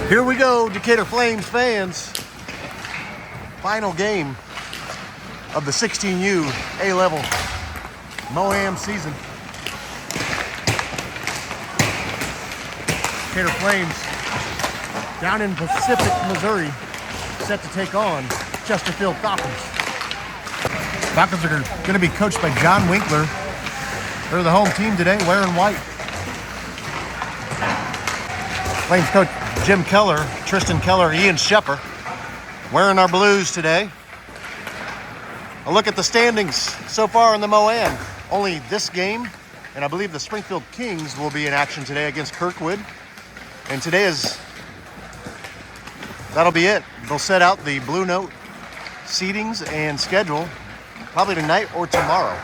Here we go, Decatur Flames fans. Final game of the 16U A-level Mo-Am season. Decatur Flames down in Pacific, Missouri, set to take on Chesterfield Falcons. Falcons are going to be coached by John Winkler. They're the home team today, wearing white. Flames coach Jim Keller, Tristan Keller, Ian Shepper, wearing our blues today. A look at the standings so far in the Mo-Am. Only this game, and I believe the Springfield Kings will be in action today against Kirkwood. And that'll be it. They'll set out the Blue Note seedings and schedule probably tonight or tomorrow.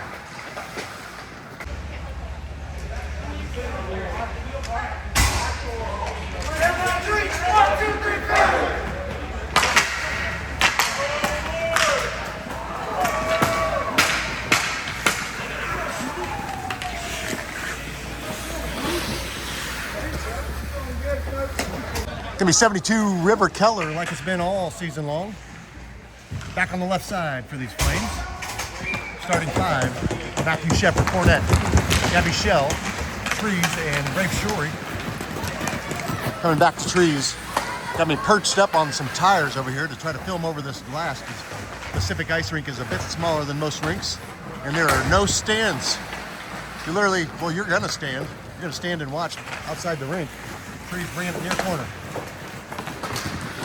Gonna be 72 River Keller, like it's been all season long. Back on the left side for these Flames. Starting five, Matthew Shepard, Fournette, Gabby Shell, Trees, and Rafe Shorey. Coming back to Trees. Got me perched up on some tires over here to try to film over this glass, because Pacific Ice Rink is a bit smaller than most rinks, and there are no stands. You literally, well, you're gonna stand. You're gonna stand and watch outside the rink. Trees bringing it near corner.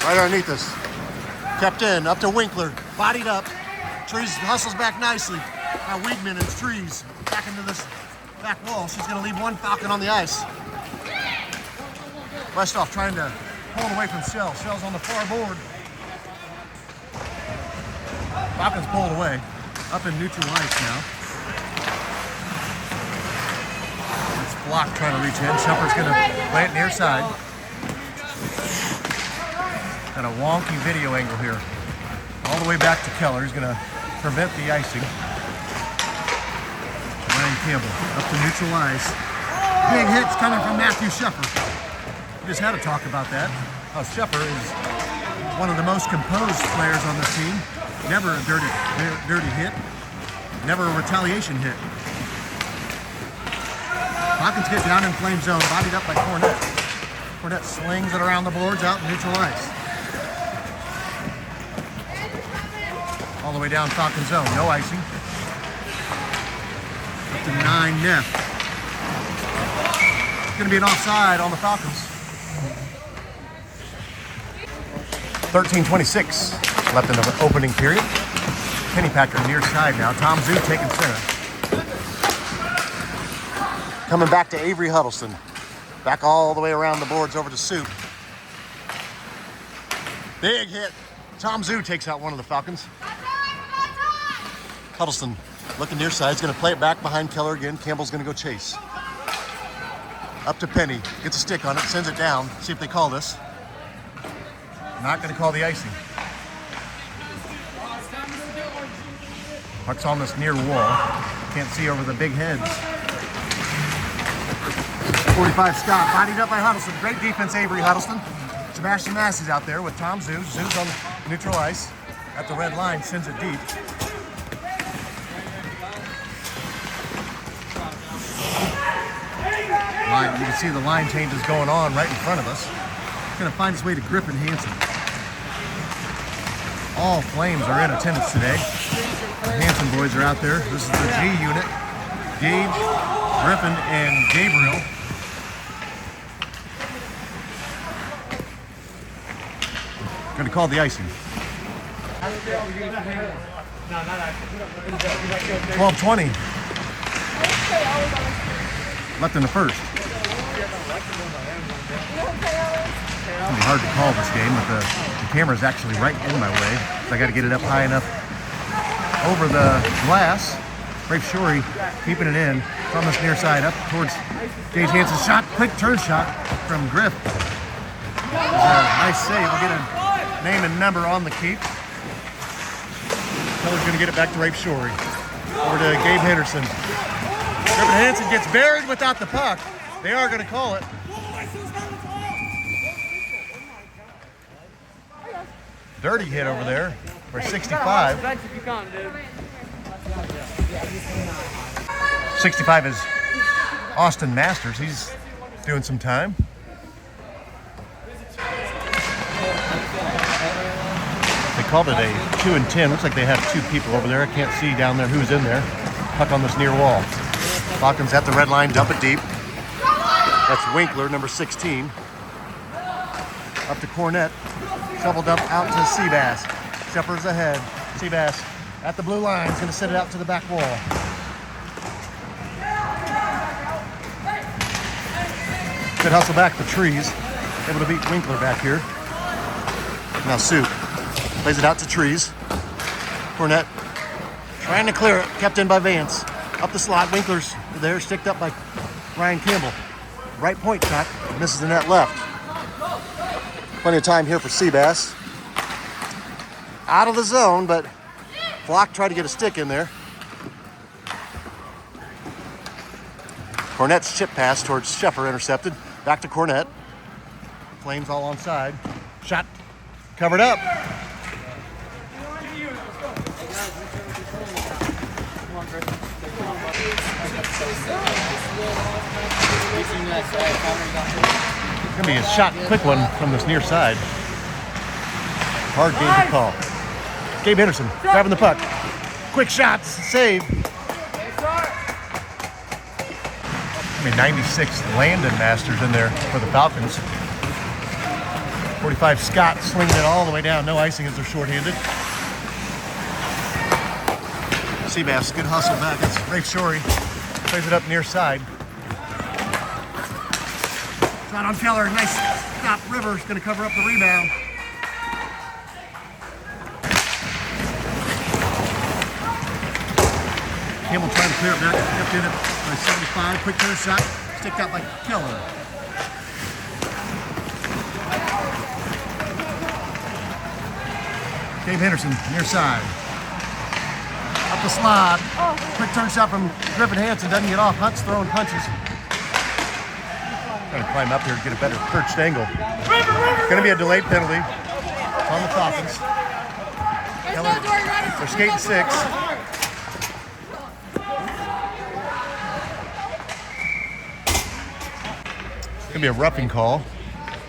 Right underneath us. Kept in, up to Winkler, bodied up. Trees hustles back nicely. Now Weedman and Trees back into this back wall. She's gonna leave one Falcon on the ice. Westhoff trying to pull away from Shell. Shell's on the far board. Falcons pulled away. Up in neutral ice now. It's blocked trying to reach in. Shepard's gonna play it near side. Got a wonky video angle here. All the way back to Keller. He's gonna prevent the icing. Ryan Campbell up to neutral ice. Big hits coming from Matthew Shepard. We just had to talk about that. Shepard is one of the most composed players on this team. Never a dirty hit. Never a retaliation hit. Falcons get down in Flame zone, bodied up by Fournette. Fournette slings it around the boards out in neutral ice. All the way down Falcon zone, no icing. Up to 9 Neff. It's gonna be an offside on the Falcons. 13:26 left in the opening period. Pennypacker near side now. Tom Zoo taking center. Coming back to Avery Huddleston. Back all the way around the boards over to Soup. Big hit. Tom Zoo takes out one of the Falcons. Huddleston looking near side. He's going to play it back behind Keller again. Campbell's going to go chase. Up to Penny. Gets a stick on it. Sends it down. See if they call this. Not going to call the icing. Puck's on this near wall. Can't see over the big heads. 45 Scott. Bodied up by Huddleston. Great defense, Avery Huddleston. Sebastian Massey's out there with Tom Zoo. Zoo's on neutral ice. At the red line. Sends it deep. You can see the line changes going on right in front of us. It's going to find its way to Griffin Hansen. All Flames are in attendance today. The Hansen boys are out there. This is the G unit. Gage, Griffin, and Gabriel. Going to call the icing. 12:20. Left in the first. It's gonna be hard to call this game, but the camera's actually right in my way. So I got to get it up high enough over the glass. Rafe Shorey keeping it in. It's on this near side up towards Gage Hansen's shot. Quick turn shot from Griff. Nice save. We'll get a name and number on the keep. Keller's going to get it back to Rafe Shorey. Over to Gabe Henderson. Griffin Hansen gets buried without the puck. They are going to call it. Dirty hit over there for 65. 65 is Austin Masters. He's doing some time. They called it a 2 and 10. Looks like they have 2 people over there. I can't see down there who's in there. Puck on this near wall. Falcons at the red line, dump it deep. That's Winkler, number 16. Up to Cornett. Shovel dump out to Seabass. Shepard's ahead. Seabass at the blue line. He's going to send it out to the back wall. Good hustle back for Trees. Able to beat Winkler back here. Now Soup plays it out to Trees. Cornett trying to clear it. Kept in by Vance. Up the slot. Winkler's there. Sticked up by Ryan Campbell. Right point shot. Misses the net left. Plenty of time here for Seabass. Out of the zone, but Flock tried to get a stick in there. Cornett's chip pass towards Sheffer intercepted. Back to Cornett. Flames all onside. Shot covered up. It's going to be a shot, quick one from this near side. Hard game to call. Gabe Henderson grabbing the puck. Quick shots, save. 96 Landon Masters in there for the Falcons. 45 Scott slinging it all the way down. No icing as they're shorthanded. Seabass, good hustle back. That's Rafe Shorey. Plays it up near side. Shot on Keller. Nice stop. Rivers going to cover up the rebound. Campbell trying to clear it back. Kept in it by 75. Quick turn shot. Sticked out by Keller. Dave Henderson, near side. Up the slide. Quick turn shot from Griffin Hansen. Doesn't get off. Hunt's throwing punches. Trying to climb up here to get a better perched angle. Going to be a delayed penalty on the Falcons. Keller, they're skating 6. It's going to be a roughing call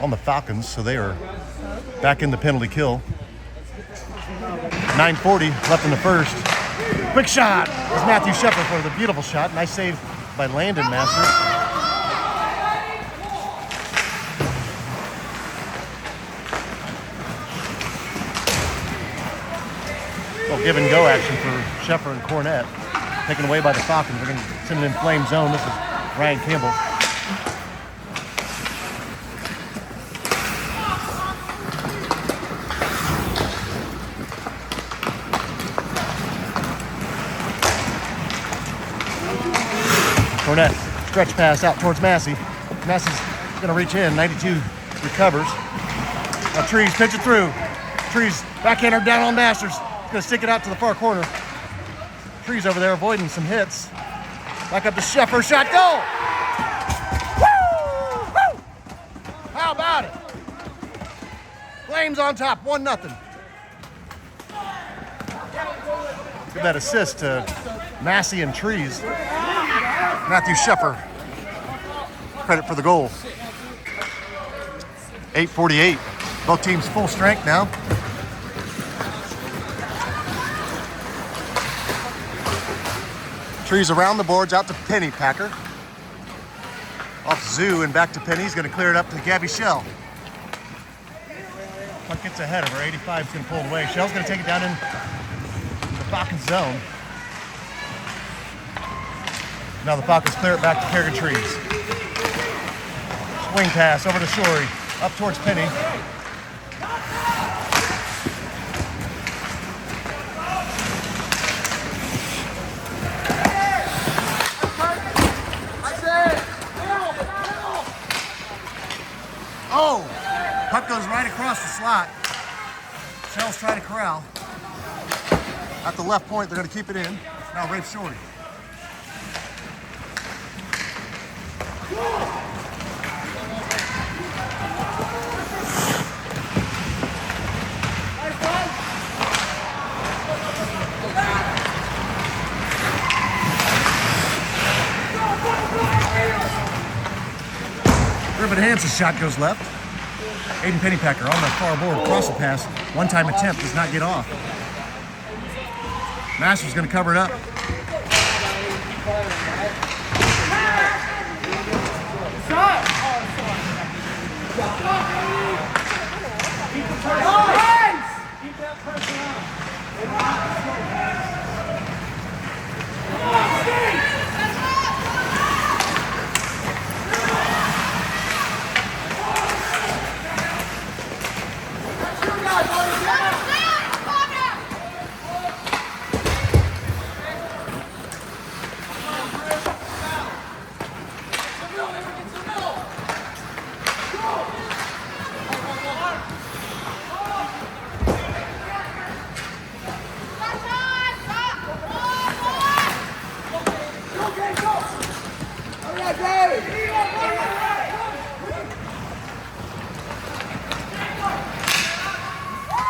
on the Falcons, so they are back in the penalty kill. 9:40 left in the first. Quick shot is Matthew Shepard for the beautiful shot. Nice save by Landon Masters. Little give and go action for Shepard and Cornett. Taken away by the Falcons. They're going to send it in flame zone. This is Ryan Campbell. Cornett, stretch pass out towards Massey. Massey's going to reach in. 92 recovers. Now Trees pitch it through. Trees backhander down on Masters. Going to stick it out to the far corner. Trees over there avoiding some hits. Back up to Sheffer. Shot, goal! Woo! Woo! How about it? Flames on top, 1-0. Give that assist to Massey and Trees. Matthew Sheffer, credit for the goal. 8:48. Both teams full strength now. Trees around the boards, out to Penny Packer. Off Zoo and back to Penny. He's going to clear it up to Gabby Shell. Puck gets ahead of her. 85 is going to pull it away. Shell's going to take it down in the Falcons zone. Now the Falcons clear it back to Carigan Trees. Swing pass over to Shorey. Up towards Penny. Oh! Puck goes right across the slot. Shell's trying to corral. At the left point, they're going to keep it in. Now Rafe Shorey. Defensive shot goes left. Aiden Pennypacker on the far board, cross the pass. One-time attempt does not get off. Masters going to cover it up. Keep that pressure on.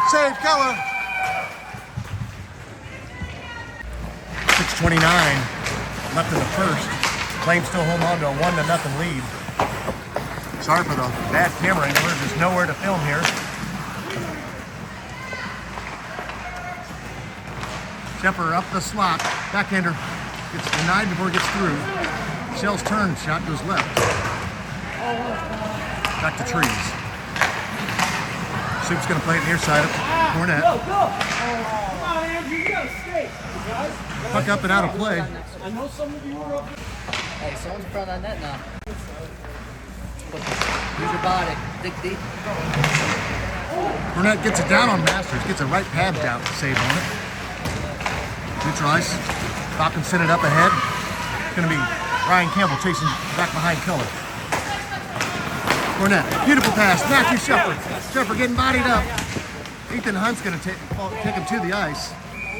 Save Keller. 6:29 left in the first. Flames still hold on to a 1-0 lead. Sorry for the bad camera angle. There's nowhere to film here. Shepard up the slot. Backhander gets denied before it gets through. Shell's turn shot goes left. Back to Trees. Soup's going to play it near side up to Cornett. Go! Come on, Andrew, you gotta skate. Guys. Puck up and out of play. I know some of you were up there. Hey, someone's in front of that net now. Use your body. Dig deep. Cornett gets it down on Masters. Gets a right pad down to save on it. Neutralize. Falcons send it up ahead. It's going to be Ryan Campbell chasing back behind Keller. Cornett, beautiful pass. Matthew Shepard. Shepard getting bodied up. Ethan Hunt's going to take him to the ice.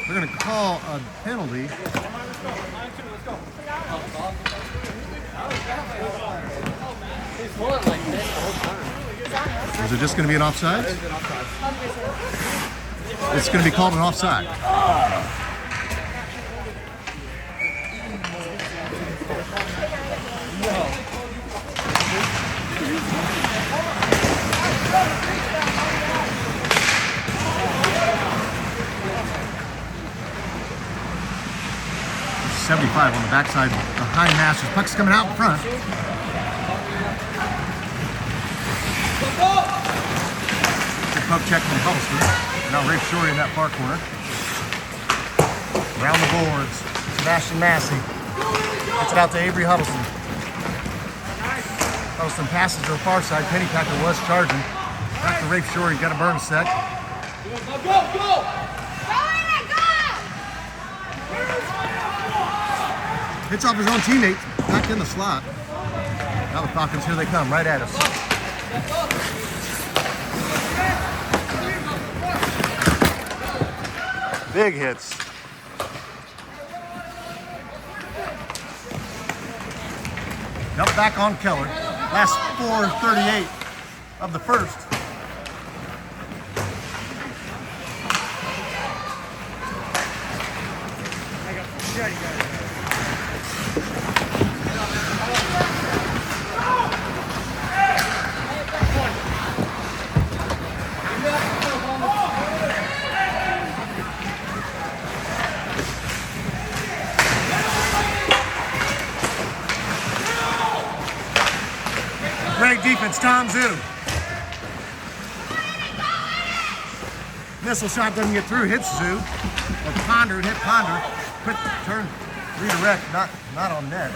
They're going to call a penalty. Is it just going to be an offside? It's going to be called an offside. 75 on the backside behind Masters. Puck's coming out in front. Good puck check from Huddleston. Now Rafe Shorey in that far corner. Around the boards. Sebastian Massey. Gets it out to Avery Huddleston. Huddleston passes to the far side. Pennypacker was charging. Back to Rafe Shorey. Got to burn a sec. Go! Hits off his own teammate, back in the slot. Now the Falcons, here they come, right at us. Big hits. Jump back on Keller. Last 4:38 of the first. Great defense, Tom Zoo. Missile shot doesn't get through, hits Zoo. Or Ponder, hit Ponder. Quick turn, redirect, not on net.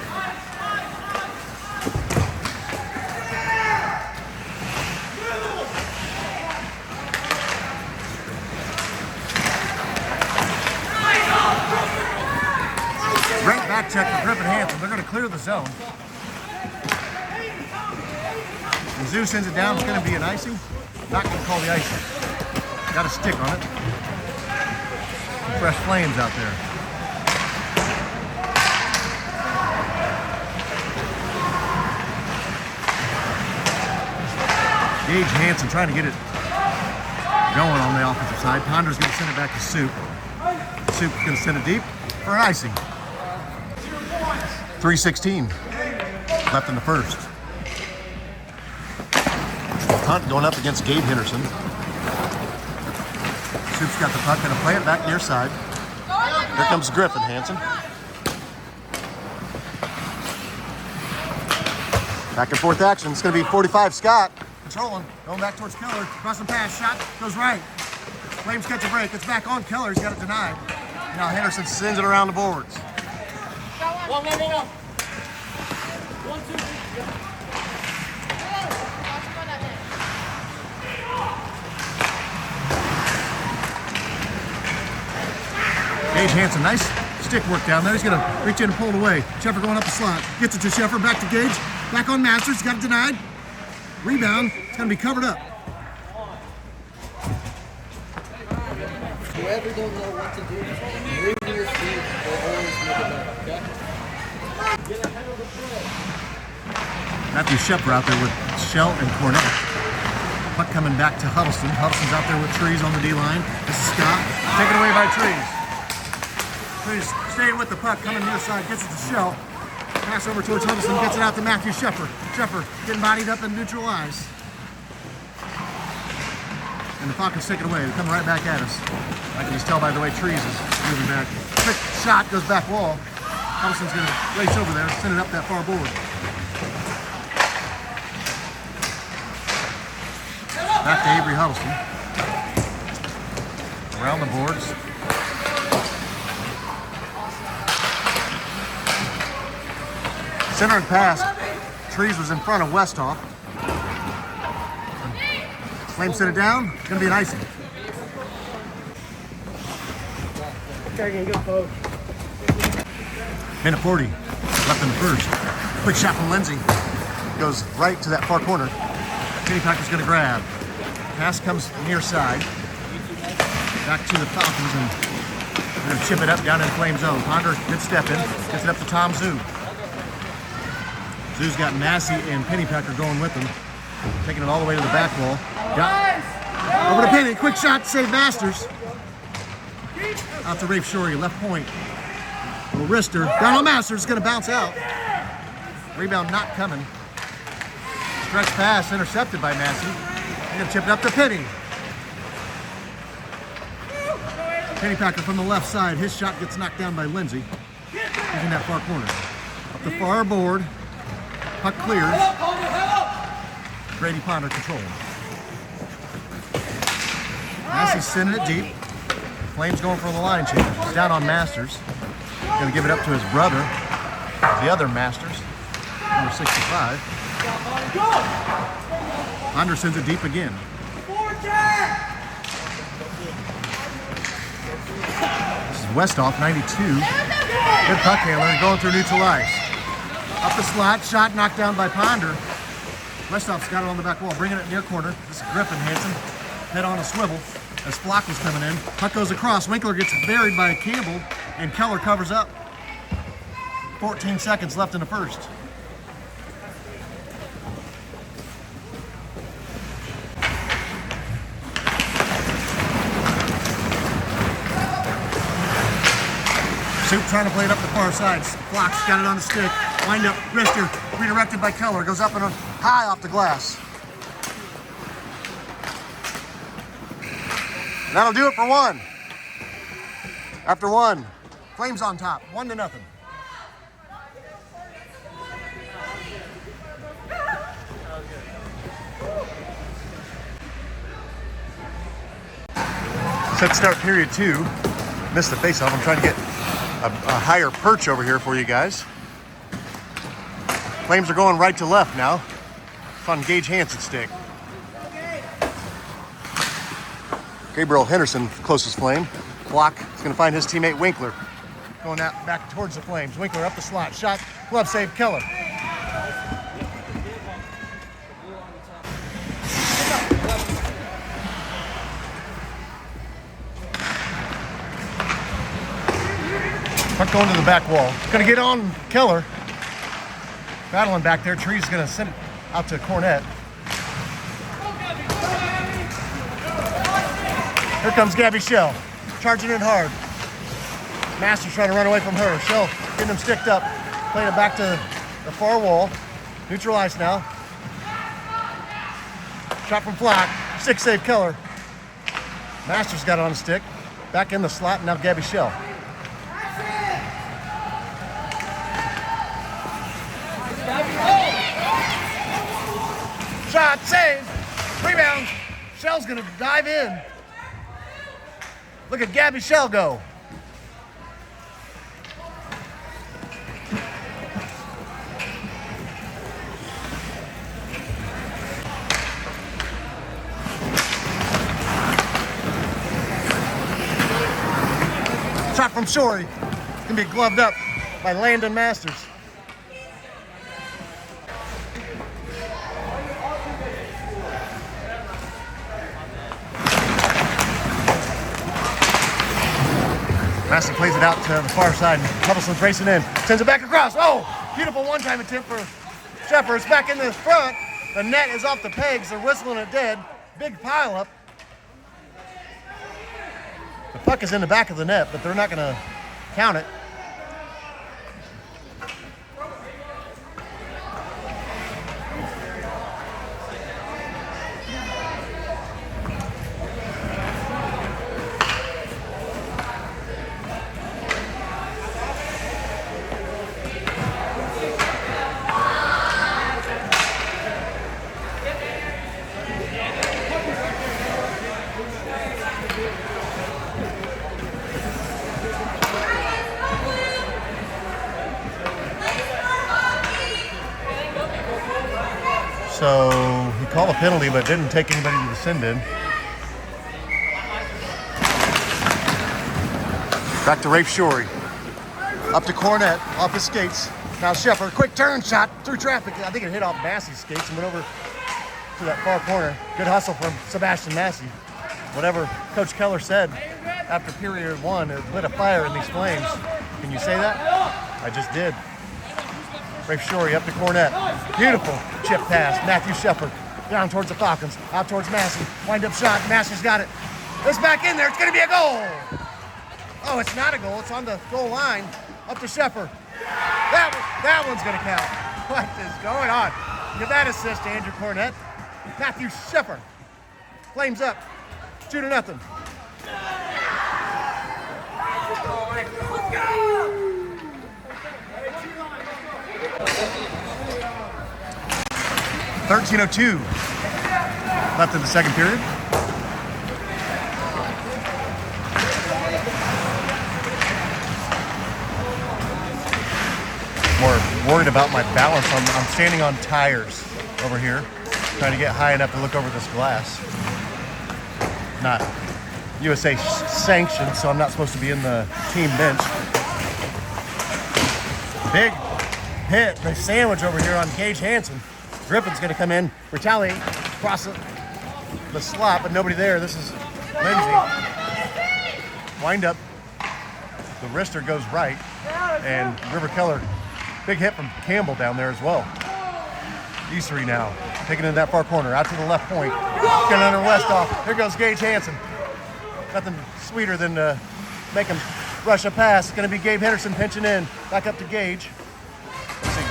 Great back check for Griffin Hansen. They're going to clear the zone. And Zoo sends it down. It's going to be an icing. Not going to call the icing. Got a stick on it. Some fresh Flames out there. Gage Hansen trying to get it going on the offensive side. Ponder's going to send it back to Soup. Soup's going to send it deep for an icing. 3:16 left in the first. punt going up against Gabe Henderson. Soup's got the puck, gonna play it back near side. Here comes Griffin Hansen. Back and forth action. It's gonna be 45 Scott. Controlling, going back towards Keller. Crossing pass, shot, goes right. Flames catch a break. It's back on Keller. He's got it denied. Now Henderson sends it around the boards. One. 1, 2, 3. Gage Hansen, nice stick work down there. He's gonna reach in and pull it away. Sheffer going up the slot. Gets it to Sheffer, back to Gage. Back on Masters, got it denied. Rebound, it's gonna be covered up. Whoever don't know what to do, move your feet will always make it better, okay? Matthew Sheffer out there with Shell and Cornett. Puck coming back to Huddleston. Huddleston's out there with Trees on the D-line. This is Scott, taken away by Trees. Trees staying with the puck, coming near side, gets it to Shell. Pass over towards Huddleston, gets it out to Matthew Sheffer. Sheffer getting bodied up and neutralized. And the Falcons take it away. They're coming right back at us. I can just tell by the way Trees is moving back. Quick shot, goes back wall. Huddleston's gonna race over there, send it up that far board. Back to Avery Huddleston. Around the boards. Centering pass. Trees was in front of Westhoff. Flames set it down. It's gonna be an icing. Carigan, good poke. Minute 40 left in the first. Quick shot from Lindsay. Goes right to that far corner. Pennypacker's gonna grab. Pass comes near side. Back to the Falcons, and they're gonna chip it up down in Flame zone. Ponder, good step in. Gets it up to Tom Zoo. Zoo's got Massey and Pennypacker going with him. Taking it all the way to the back wall. Over to Penny. Quick shot to save Masters. Out to Rafe Shorey, left point. Little wrister. Down on Masters. It's going to bounce out. Rebound not coming. Stretch pass intercepted by Massey. They're going to chip it up to Penny. Pennypacker from the left side. His shot gets knocked down by Lindsay. He's in that far corner. Up the far board. Puck clears. Grady Ponder controlling. Massey's sending it deep. Flames going for the line change. He's down on Masters. Going to give it up to his brother, the other Masters, number 65. Ponder sends it deep again. This is Westhoff, 92. Good puck handler, going through neutral ice. Up the slot, shot knocked down by Ponder. Westhoff's got it on the back wall, bringing it near corner. This is Griffin Hansen, head on a swivel as Flock was coming in. Puck goes across, Winkler gets buried by Campbell, and Keller covers up. 14 seconds left in the first. Soup trying to play it up the far side. Flock's got it on the stick. Wind up, wrister, redirected by Keller. Goes up and high off the glass. And that'll do it for one. After one, Flames on top, 1-0. Set start period 2. Missed the face-off. I'm trying to get a higher perch over here for you guys. Flames are going right to left now. It's on Gage Hansen's stick. Gabriel Henderson, closest Flame. Flock is going to find his teammate Winkler. Going out back towards the Flames. Winkler up the slot. Shot. Glove save. Keller. Puck going to the back wall. Going to get on Keller. Battling back there. Trees going to send it out to Cornett. Here comes Gabby Shell. Charging in hard. Masters trying to run away from her. Shell getting them sticked up. Playing it back to the far wall. Neutral ice now. Shot from Flock. Stick save Keller. Masters got it on the stick. Back in the slot. Now Gabby Shell. Shot, save, rebound. Shell's gonna dive in. Look at Gabby Shell go. Shot from Shorey. It's gonna be gloved up by Landon Masters. Massey plays it out to the far side. Huddleston's racing in. Sends it back across. Oh, beautiful one-time attempt for Shepard. It's back in the front. The net is off the pegs. They're whistling it dead. Big pile up. The puck is in the back of the net, but they're not going to count it. So he called a penalty, but didn't take anybody to the send in. Back to Rafe Shorey. Up to Cornett, off his skates. Now Shepard, quick turn shot through traffic. I think it hit off Massey's skates and went over to that far corner. Good hustle from Sebastian Massey. Whatever Coach Keller said after period one, it lit a fire in these Flames. Can you say that? I just did. Rafe Shorey up to Cornett. Beautiful chip pass. Matthew Shepard down towards the Falcons. Out towards Massey. Wind up shot. Massey's got it. It's back in there. It's going to be a goal. Oh, it's not a goal. It's on the goal line. Up to Shepard. That one's going to count. What is going on? Give that assist to Andrew Cornett. Matthew Shepard. Flames up. 2-0. Let's go. 13:02 left in the second period. More worried about my balance. I'm standing on tires over here, trying to get high enough to look over this glass. Not USA sanctioned, so I'm not supposed to be in the team bench. Big hit, the sandwich over here on Gage Hansen. Griffin's going to come in, retaliate, cross the slot, but nobody there. This is Lindsay. Wind up. The wrister goes right, and River Keller, big hit from Campbell down there as well. Easery now, taking it in that far corner, out to the left point. Getting under West off. Here goes Gage Hansen. Nothing sweeter than to make him rush a pass. It's going to be Gabe Henderson pinching in. Back up to Gage. Let's see.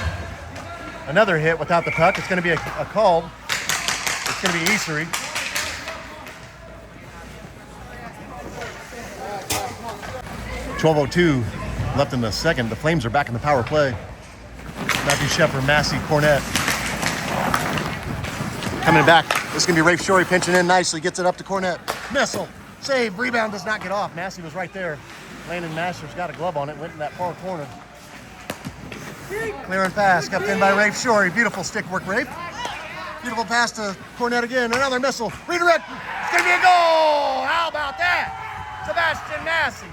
Another hit without the puck. It's going to be a call. It's going to be Easery. .12:02 left in the second. The Flames are back in the power play. Matthew Shepard, Massey, Cornett. Coming back. This is going to be Rafe Shorey pinching in nicely. Gets it up to Cornett. Missile. Save. Rebound does not get off. Massey was right there. Landon Masters got a glove on it. Went in that far corner. Clear and pass. Kept in by Rafe Shorey. Beautiful stick work, Rafe. Beautiful pass to Cornett again. Another missile. Redirect. It's going to be a goal. How about that? Sebastian Massey.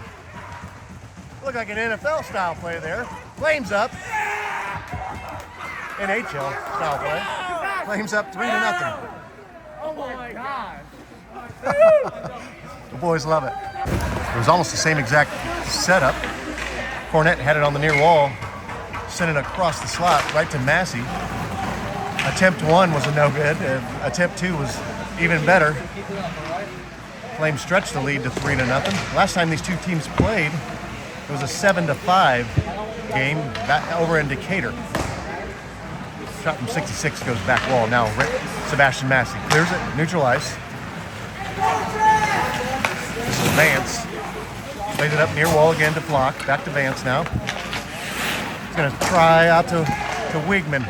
Looked like an NFL style play there. Flames up. NHL style play. Flames up 3-0. Oh my God. The boys love it. It was almost the same exact setup. Cornett had it on the near wall. Sent it across the slot right to Massey. Attempt one was a no good. Attempt two was even better. Flames stretched the lead to 3-0. Last time these two teams played, it was a 7-5 game back over in Decatur. Shot from 66 goes back wall. Now Sebastian Massey clears it, neutral ice. This is Vance. Plays it up near wall again to Flock. Back to Vance now. He's going to try out to Wigman.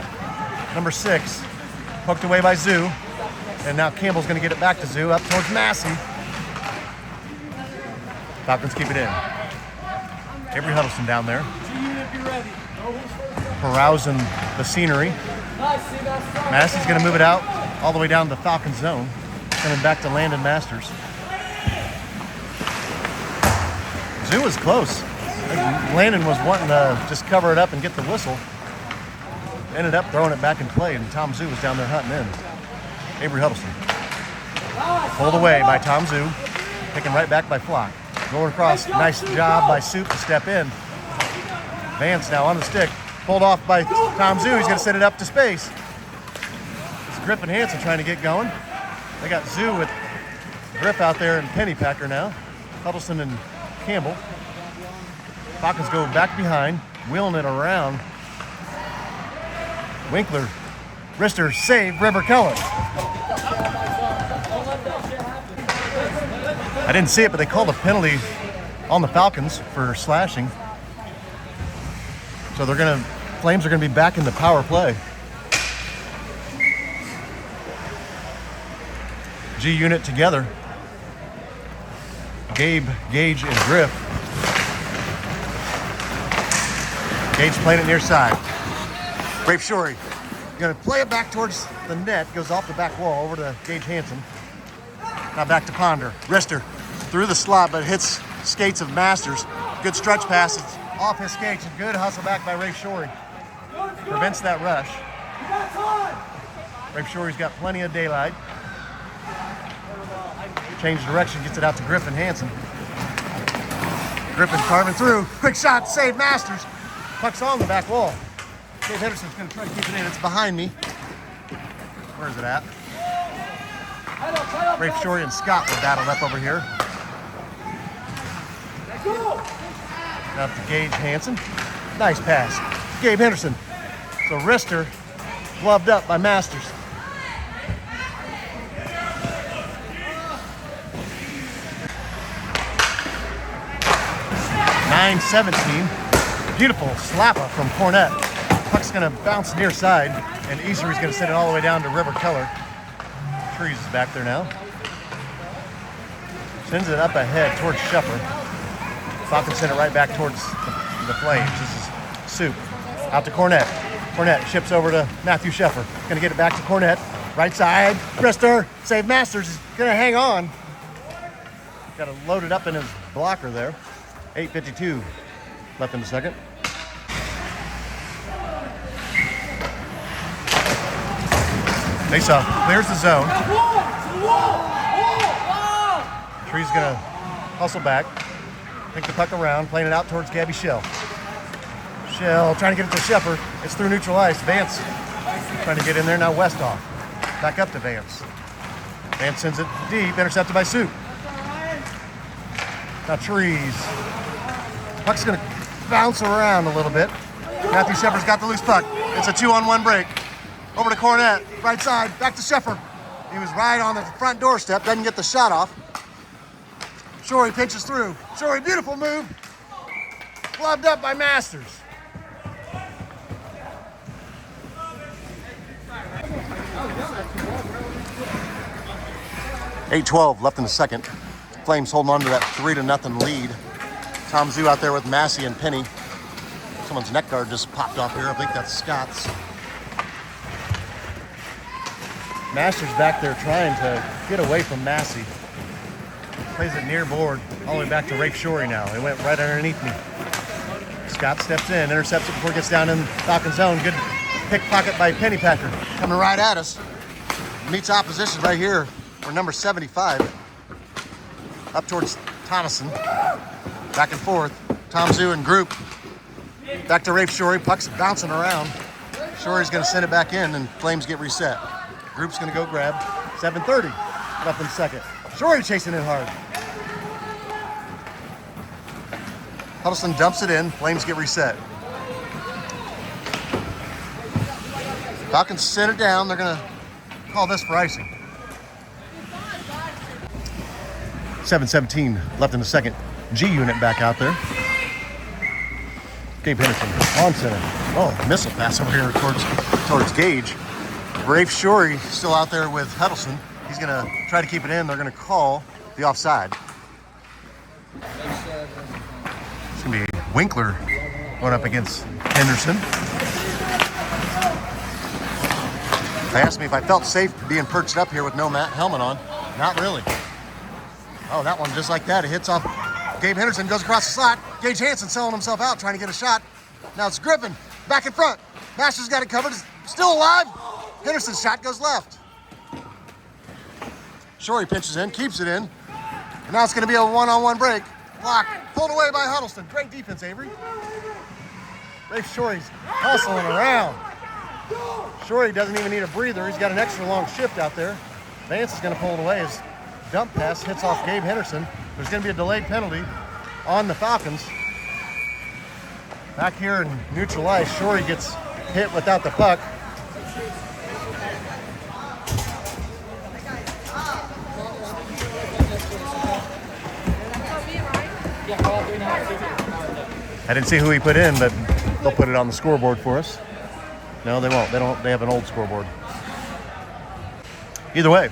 Number 6. Poked away by Zoo. And now Campbell's going to get it back to Zoo. Up towards Massey. Falcons keep it in. Avery Huddleston down there. Carousing the scenery. Massey's going to move it out all the way down to the Falcon zone. Coming back to Landon Masters. Zoo was close. Landon was wanting to just cover it up and get the whistle. Ended up throwing it back in play, and Tom Zoo was down there hunting in. Avery Huddleston. Pulled away by Tom Zoo. Taken right back by Flock. Going across. Nice job by Soup to step in. Vance now on the stick. Pulled off by Tom Zoo. He's going to set it up to space. It's Griffin Hansen trying to get going. They got Zoo with Griff out there and Pennypacker now. Huddleston and Campbell. Falcons go back behind, wheeling it around. Winkler, wrister, save, River Keller. I didn't see it, but they called a penalty on the Falcons for slashing. So Flames are gonna be back in the power play. G unit together. Gabe, Gage, and Griff. Gage playing it near side. Rafe Shorey gonna play it back towards the net. Goes off the back wall over to Gage Hansen. Now back to Ponder. Wrister through the slot, but hits skates of Masters. Good stretch pass. It's off his skates. And good hustle back by Rafe Shorey. Prevents that rush. Rafe Shorey's got plenty of daylight. Change direction, gets it out to Griffin Hansen. Griffin carving through. Quick shot, save Masters. Puck's on the back wall. Dave Henderson's going to try to keep it in. It's behind me. Where is it at? Rafe Shorey and Scott were battled up over here. Up to Gage Hansen. Nice pass. Gabe Henderson. So Wrister gloved up by Masters. .917. Beautiful slapper from Cornett. Puck's going to bounce near side, and Easery's going to send it all the way down to River Keller. Trees is back there now. Sends it up ahead towards Shepard. Falcons send it right back towards the Flames. This is Soup. Out to Cornett. Cornett ships over to Matthew Shepard. Going to get it back to Cornett. Right side. Wrister. Save Masters. Is going to hang on. Got to load it up in his blocker there. 8:52 left in the second. Face-off clears the zone. Tree's gonna hustle back, take the puck around, playing it out towards Gabby Shell. Shell trying to get it to Shepard. It's through neutral ice. Vance trying to get in there. Now Westoff. Back up to Vance. Vance sends it deep, intercepted by Soup. Now Trees. Puck's gonna bounce around a little bit. Matthew Shepard's got the loose puck. It's a 2-on-1 break. Over to Cornett, right side, back to Shepard. He was right on the front doorstep, doesn't get the shot off. Shorey pinches through. Shorey, beautiful move. Gloved up by Masters. .812 left in the second. Flames holding on to that 3-0 lead. Tom Zoo out there with Massey and Penny. Someone's neck guard just popped off here. I think that's Scott's. Masters back there trying to get away from Massey. Plays it near board, all the way back to Rafe Shorey now. It went right underneath me. Scott steps in, intercepts it before it gets down in Falcon zone. Good pickpocket by Pennypacker. Coming right at us. Meets opposition right here for number 75. Up towards Thomason. Back and forth. Tom Zoo and Group. Back to Rafe Shorey. Puck's bouncing around. Shorey's going to send it back in, and Flames get reset. Group's going to go grab. 7:30 left in second. Shorey chasing it hard. Huddleston dumps it in. Flames get reset. Falcons sent it down. They're gonna call this for icing. 7:17 left in the second. G unit back out there. Gabe Henderson on center. Oh, missile pass over here towards Gage. Rafe Shorey still out there with Huddleston. He's gonna try to keep it in. They're gonna call the offside. It's gonna be Winkler going up against Henderson. They asked me if I felt safe being perched up here with no helmet on. Not really. Oh, that one just like that. It hits off Gabe Henderson, goes across the slot. Gage Hansen selling himself out, trying to get a shot. Now it's Griffin, back in front. Masters got it covered, still alive. Henderson's shot goes left. Shorey pinches in, keeps it in. And now it's gonna be a one-on-one break. Block, pulled away by Huddleston. Great defense, Avery. Rafe Shorey's hustling around. Shorey doesn't even need a breather. He's got an extra long shift out there. Vance is gonna pull it away. His dump pass hits off Gabe Henderson. There's going to be a delayed penalty on the Falcons. Back here in neutral ice, Shorey gets hit without the puck. I didn't see who he put in, but they'll put it on the scoreboard for us. No, they won't. They have an old scoreboard. Either way,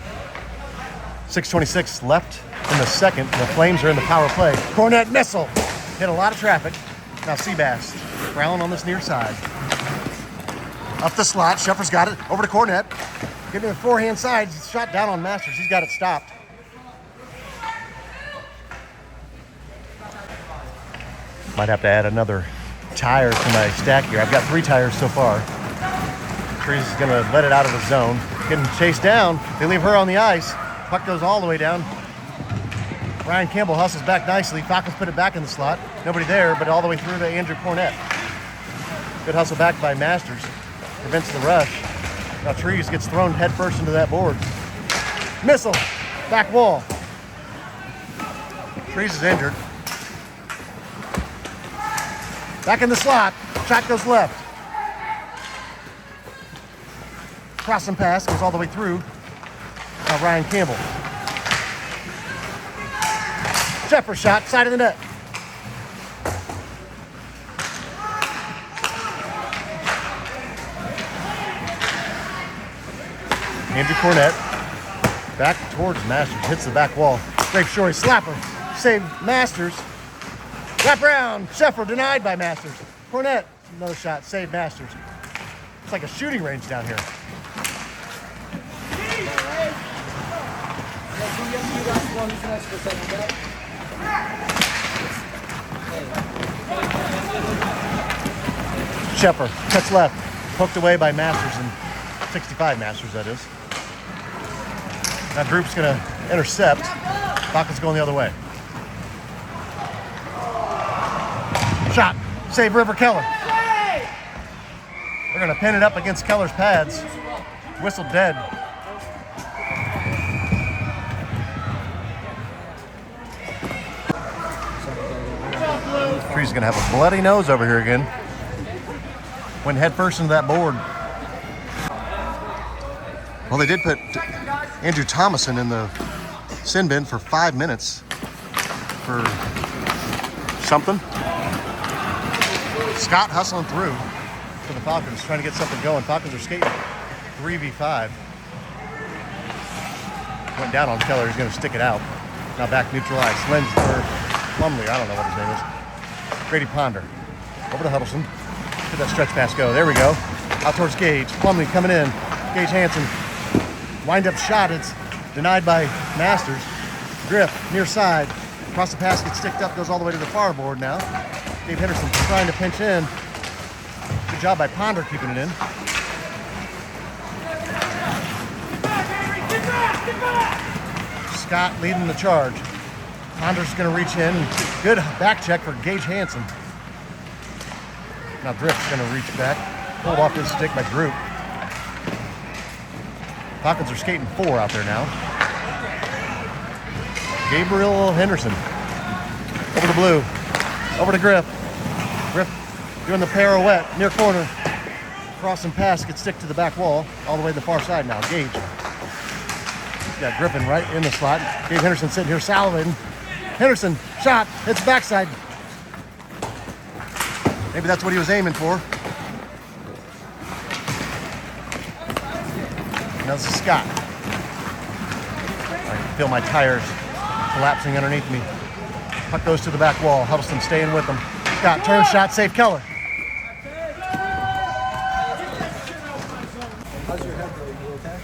6:26 left in the second. The Flames are in the power play. Cornette missile. Hit a lot of traffic. Now Seabass prowling on this near side. Up the slot. Sheffer's got it. Over to Cornette. Getting the forehand side. Shot down on Masters. He's got it stopped. Might have to add another tire to my stack here. I've got 3 tires so far. Trees is going to let it out of the zone. Getting chased down. They leave her on the ice. Puck goes all the way down. Ryan Campbell hustles back nicely. Falcons put it back in the slot. Nobody there, but all the way through to Andrew Cornette. Good hustle back by Masters. Prevents the rush. Now Trees gets thrown head first into that board. Missile. Back wall. Trees is injured. Back in the slot. Shot goes left. Crossing pass goes all the way through. Now Ryan Campbell. Sheffer shot, side of the net. Andrew Cornette back towards Masters, hits the back wall. Rafe Shorey, slapper, save Masters. Wrap around, Sheffer denied by Masters. Cornette, another shot, save Masters. It's like a shooting range down here. Sheffer cuts left, poked away by Masters, and 65 Masters that is. That group's gonna intercept. Falcons going the other way. Shot, save River Keller. They're gonna pin it up against Keller's pads. Whistle dead. Tree's gonna have a bloody nose over here again. Went head first into that board. Well, they did put Andrew Thomason in the sin bin for 5 minutes for something. Scott hustling through for the Falcons, trying to get something going. Falcons are skating 3v5. Went down on Keller. He's going to stick it out. Now back neutral ice. Plumley, I don't know what his name is. Grady Ponder. Over to Huddleston. Did that stretch pass go? There we go. Out towards Gage. Plumley coming in. Gage Hansen. Wind up shot. It's denied by Masters. Griff near side. Across the pass, gets sticked up, goes all the way to the far board now. Dave Henderson trying to pinch in. Good job by Ponder keeping it in. Scott leading the charge. Ponder's going to reach in. Good back check for Gage Hansen. Now Drift's going to reach back. Pulled off his stick by Group. Falcons are skating 4 out there now. Gabriel Henderson. Over to Blue. Over to Griff. Griff doing the pirouette near corner. crossing pass could stick to the back wall, all the way to the far side now. Gage. He's got Griffin right in the slot. Gabe Henderson sitting here salivating. Henderson, shot, hits the backside. Maybe that's what he was aiming for. Now this is Scott. I can feel my tires collapsing underneath me. Puck goes to the back wall. Huddleston staying with him. Scott, turn shot, save Keller. How's your head, though? You okay?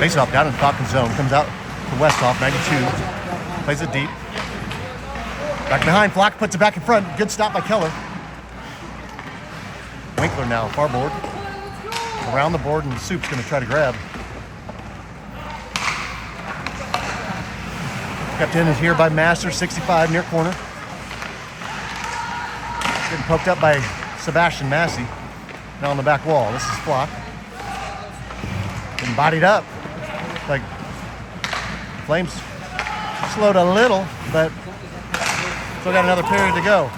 Faceoff down in the Falcons zone. Comes out to Westhoff, 92. Plays it deep. Back behind. Flock puts it back in front. Good stop by Keller. Winkler now, far board. Around the board, and Soup's going to try to grab. Kept in here by Masters, 65, near corner. Getting poked up by Sebastian Massey. Now on the back wall. This is Flock. Getting bodied up. Like, Flames slowed a little, but still got another period to go.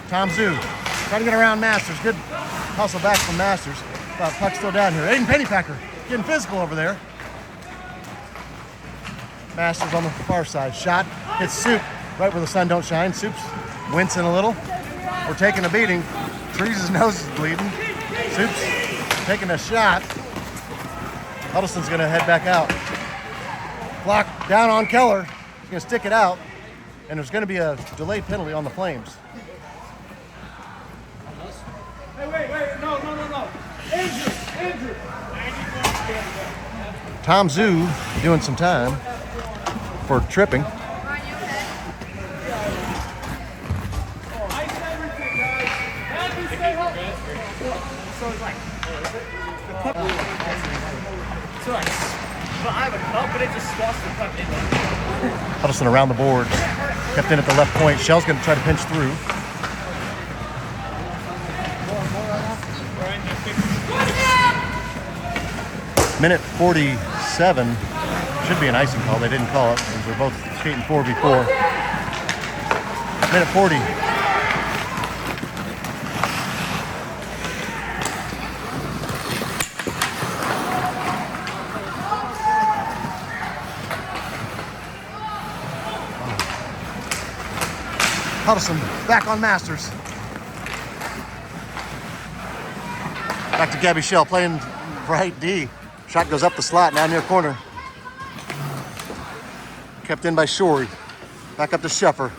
Tom Zoo trying to get around Masters. Good hustle back from Masters. Puck's still down here. Aiden Pennypacker getting physical over there. Masters on the far side. Shot. Hits Soup right where the sun don't shine. Soup's wincing a little. We're taking a beating. Trees' nose is bleeding. Soup's taking a shot. Huddleston's going to head back out. Block down on Keller. He's going to stick it out. And there's going to be a delayed penalty on the Flames. Hey, wait, no. Andrew. Tom Zoo doing some time for tripping. Ice everything, guys. Andrew, stay healthy. So it's like, the puck. So like, but I have a cup, but it just squashed the puck in. Huddleston around the boards. Kept in at the left point. Shell's going to try to pinch through. Minute 47. Should be an icing call. They didn't call it because they're both skating 4v4. Minute 40. Huddleston back on Masters. Back to Gabby Shell playing right D. Shot goes up the slot, now near corner. Kept in by Shorey. Back up to Sheffer.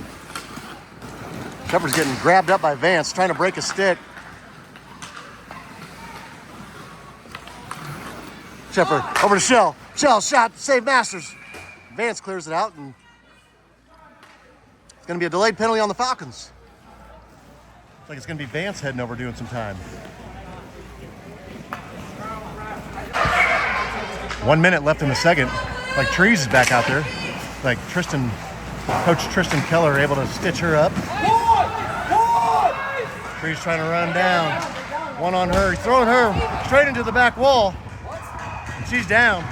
Sheffer's getting grabbed up by Vance, trying to break a stick. Sheffer over to Shell. Shell shot, save Masters. Vance clears it out, and it's going to be a delayed penalty on the Falcons. Looks like it's going to be Vance heading over doing some time. 1 minute left in the second. Like Trees is back out there. Like Coach Tristan Keller able to stitch her up. Trees trying to run down. One on her. He's throwing her straight into the back wall. And she's down.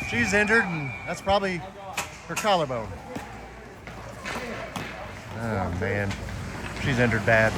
She's injured, and that's probably her collarbone. Oh, man. She's injured bad.